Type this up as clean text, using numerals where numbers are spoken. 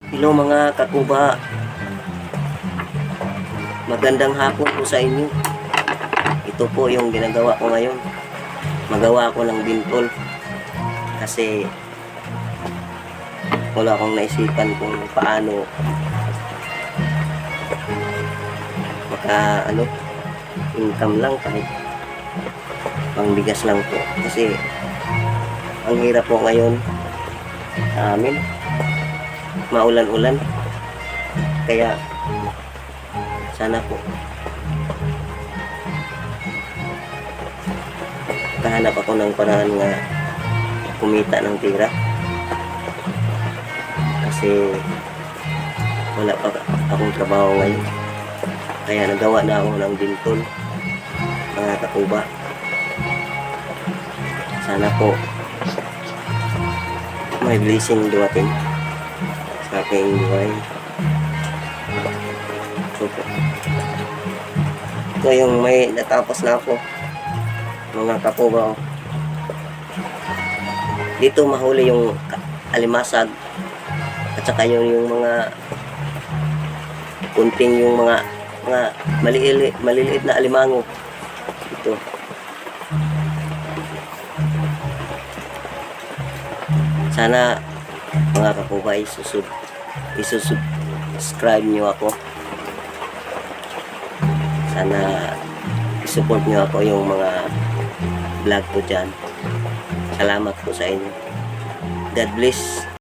Hello mga kakuba, magandang hapon po sa inyo. Ito po yung ginagawa ko ngayon. Magawa ko ng bintol kasi wala akong naisipan kung paano maka income lang kahit pangbigas lang po. Kasi ang hirap po ngayon sa amin, maulan-ulan, kaya sana po kahanap ako ng paraan nga kumita ng tira kasi wala pa akong trabaho ngayon, kaya nagawa na ako ng bintol mga kakuba. Sana po may blessing dumating sa aking buhay. So, ito yung may natapos na ako mga kakuba. Dito mahuli yung alimasag at saka yung mga kunting yung mga maliliit na alimango ito. Sana mga kakuba isusubscribe nyo ako. Sana isupport nyo ako yung mga vlog ko dyan. Salamat po sa inyo. God bless.